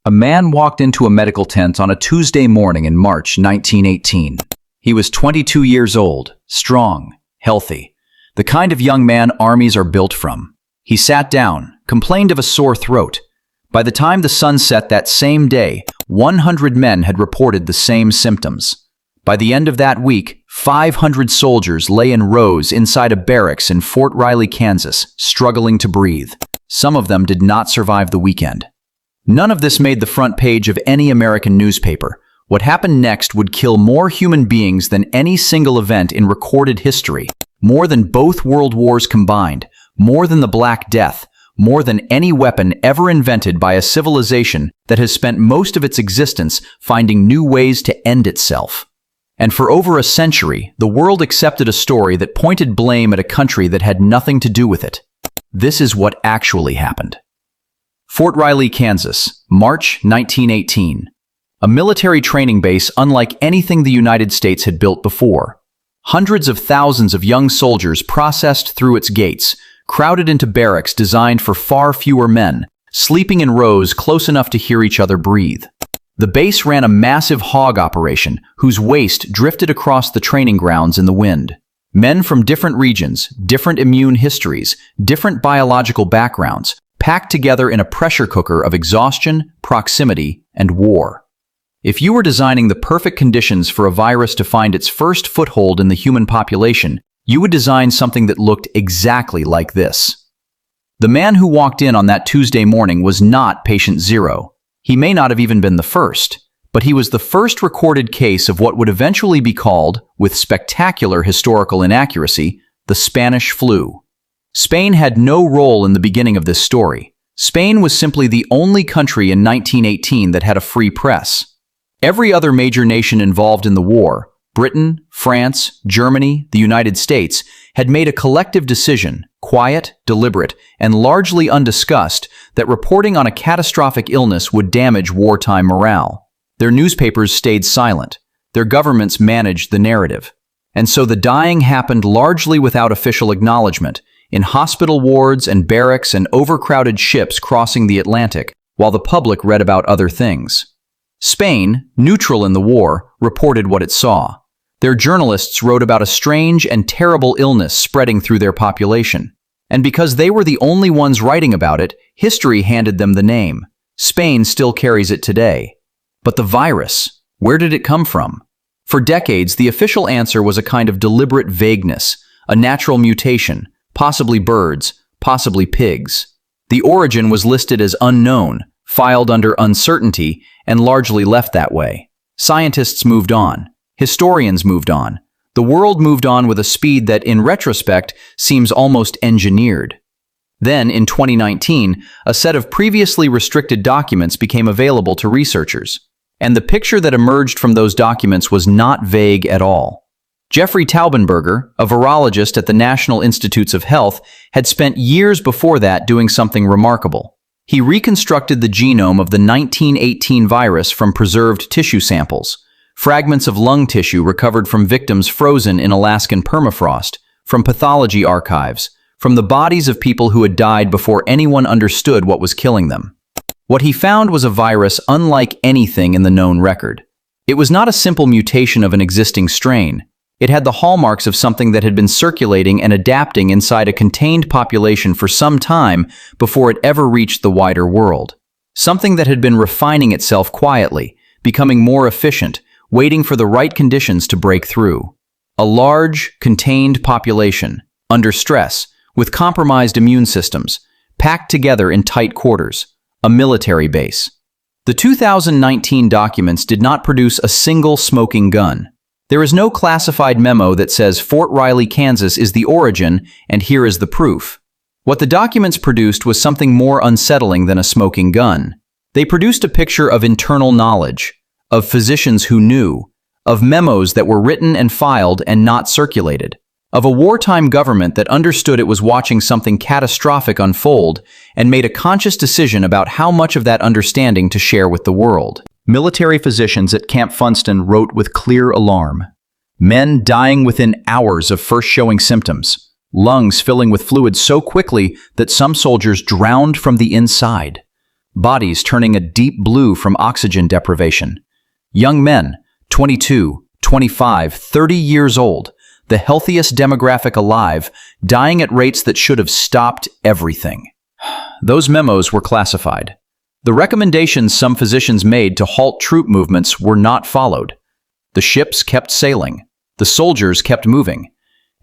A man walked into a medical tent on a Tuesday morning in March 1918. He was 22 years old, strong, healthy, the kind of young man armies are built from. He sat down, complained of a sore throat. By the time the sun set that same day, 100 men had reported the same symptoms. By the end of that week, 500 soldiers lay in rows inside a barracks in Fort Riley, Kansas, struggling to breathe. Some of them did not survive the weekend. None of this made the front page of any American newspaper. What happened next would kill more human beings than any single event in recorded history, more than both world wars combined, more than the Black Death, more than any weapon ever invented by a civilization that has spent most of its existence finding new ways to end itself. And for over a century, the world accepted a story that pointed blame at a country that had nothing to do with it. This is what actually happened. Fort Riley, Kansas, March 1918. A military training base unlike anything the United States had built before. Hundreds of thousands of young soldiers processed through its gates, crowded into barracks designed for far fewer men, sleeping in rows close enough to hear each other breathe. The base ran a massive hog operation whose waste drifted across the training grounds in the wind. Men from different regions, different immune histories, different biological backgrounds, packed together in a pressure cooker of exhaustion, proximity, and war. If you were designing the perfect conditions for a virus to find its first foothold in the human population, you would design something that looked exactly like this. The man who walked in on that Tuesday morning was not patient zero. He may not have even been the first, but he was the first recorded case of what would eventually be called, with spectacular historical inaccuracy, the Spanish flu. Spain had no role in the beginning of this story. Spain was simply the only country in 1918 that had a free press. Every other major nation involved in the war, Britain, France, Germany, the United States, had made a collective decision, quiet, deliberate, and largely undiscussed, that reporting on a catastrophic illness would damage wartime morale. Their newspapers stayed silent. Their governments managed the narrative. And so the dying happened largely without official acknowledgement, in hospital wards and barracks and overcrowded ships crossing the Atlantic, while the public read about other things. Spain, neutral in the war, reported what it saw. Their journalists wrote about a strange and terrible illness spreading through their population. And because they were the only ones writing about it, history handed them the name. Spain still carries it today. But the virus, where did it come from? For decades, the official answer was a kind of deliberate vagueness, a natural mutation, possibly birds, possibly pigs. The origin was listed as unknown, filed under uncertainty, and largely left that way. Scientists moved on. Historians moved on. The world moved on with a speed that, in retrospect, seems almost engineered. Then, in 2019, a set of previously restricted documents became available to researchers. And the picture that emerged from those documents was not vague at all. Jeffery Taubenberger, a virologist at the National Institutes of Health, had spent years before that doing something remarkable. He reconstructed the genome of the 1918 virus from preserved tissue samples, fragments of lung tissue recovered from victims frozen in Alaskan permafrost, from pathology archives, from the bodies of people who had died before anyone understood what was killing them. What he found was a virus unlike anything in the known record. It was not a simple mutation of an existing strain. It had the hallmarks of something that had been circulating and adapting inside a contained population for some time before it ever reached the wider world. Something that had been refining itself quietly, becoming more efficient, waiting for the right conditions to break through. A large, contained population, under stress, with compromised immune systems, packed together in tight quarters, a military base. The 2019 documents did not produce a single smoking gun. There is no classified memo that says Fort Riley, Kansas is the origin, and here is the proof. What the documents produced was something more unsettling than a smoking gun. They produced a picture of internal knowledge, of physicians who knew, of memos that were written and filed and not circulated, of a wartime government that understood it was watching something catastrophic unfold and made a conscious decision about how much of that understanding to share with the world. Military physicians at Camp Funston wrote with clear alarm. Men dying within hours of first showing symptoms. Lungs filling with fluid so quickly that some soldiers drowned from the inside. bodies turning a deep blue from oxygen deprivation. Young men, 22, 25, 30 years old, the healthiest demographic alive, dying at rates that should have stopped everything. Those memos were classified. The recommendations some physicians made to halt troop movements were not followed. The ships kept sailing. The soldiers kept moving.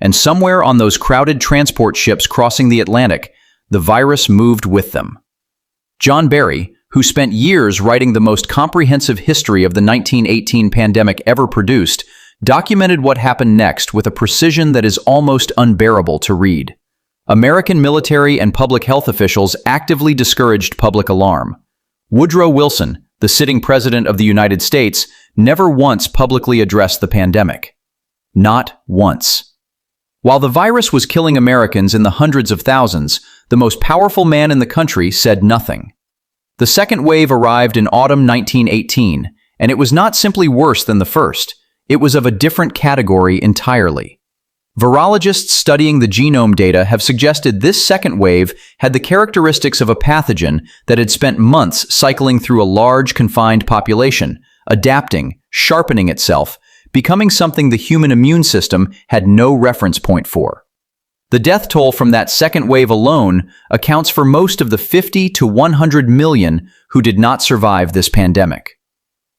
And somewhere on those crowded transport ships crossing the Atlantic, the virus moved with them. John Barry, who spent years writing the most comprehensive history of the 1918 pandemic ever produced, documented what happened next with a precision that is almost unbearable to read. American military and public health officials actively discouraged public alarm. Woodrow Wilson, the sitting president of the United States, never once publicly addressed the pandemic. Not once. While the virus was killing Americans in the hundreds of thousands, the most powerful man in the country said nothing. The second wave arrived in autumn 1918, and it was not simply worse than the first. It was of a different category entirely. Virologists studying the genome data have suggested this second wave had the characteristics of a pathogen that had spent months cycling through a large, confined population, adapting, sharpening itself, becoming something the human immune system had no reference point for. The death toll from that second wave alone accounts for most of the 50 to 100 million who did not survive this pandemic.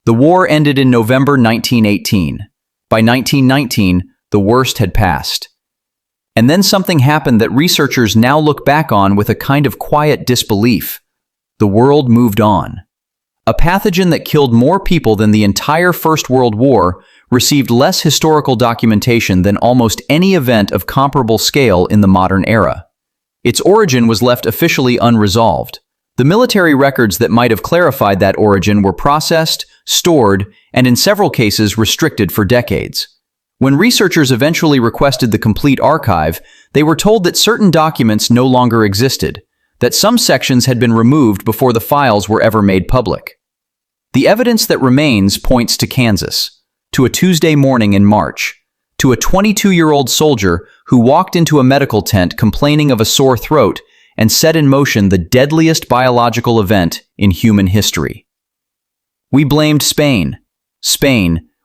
The war ended in November 1918. By 1919, the worst had passed. And then something happened that researchers now look back on with a kind of quiet disbelief. The world moved on. A pathogen that killed more people than the entire First World War received less historical documentation than almost any event of comparable scale in the modern era. Its origin was left officially unresolved. The military records that might have clarified that origin were processed, stored, and in several cases restricted for decades. When researchers eventually requested the complete archive, they were told that certain documents no longer existed, that some sections had been removed before the files were ever made public. The evidence that remains points to Kansas, to a Tuesday morning in March, to a 22-year-old soldier who walked into a medical tent complaining of a sore throat and set in motion the deadliest biological event in human history. We blamed Spain,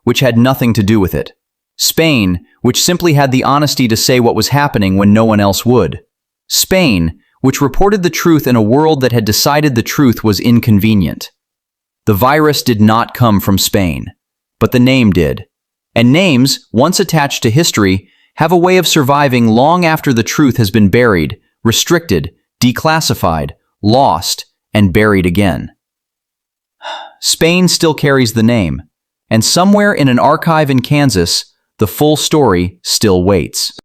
which had nothing to do with it. Spain, which simply had the honesty to say what was happening when no one else would. Spain, which reported the truth in a world that had decided the truth was inconvenient. The virus did not come from Spain, but the name did. And names, once attached to history, have a way of surviving long after the truth has been buried, restricted, declassified, lost, and buried again. Spain still carries the name, and somewhere in an archive in Kansas, the full story still waits.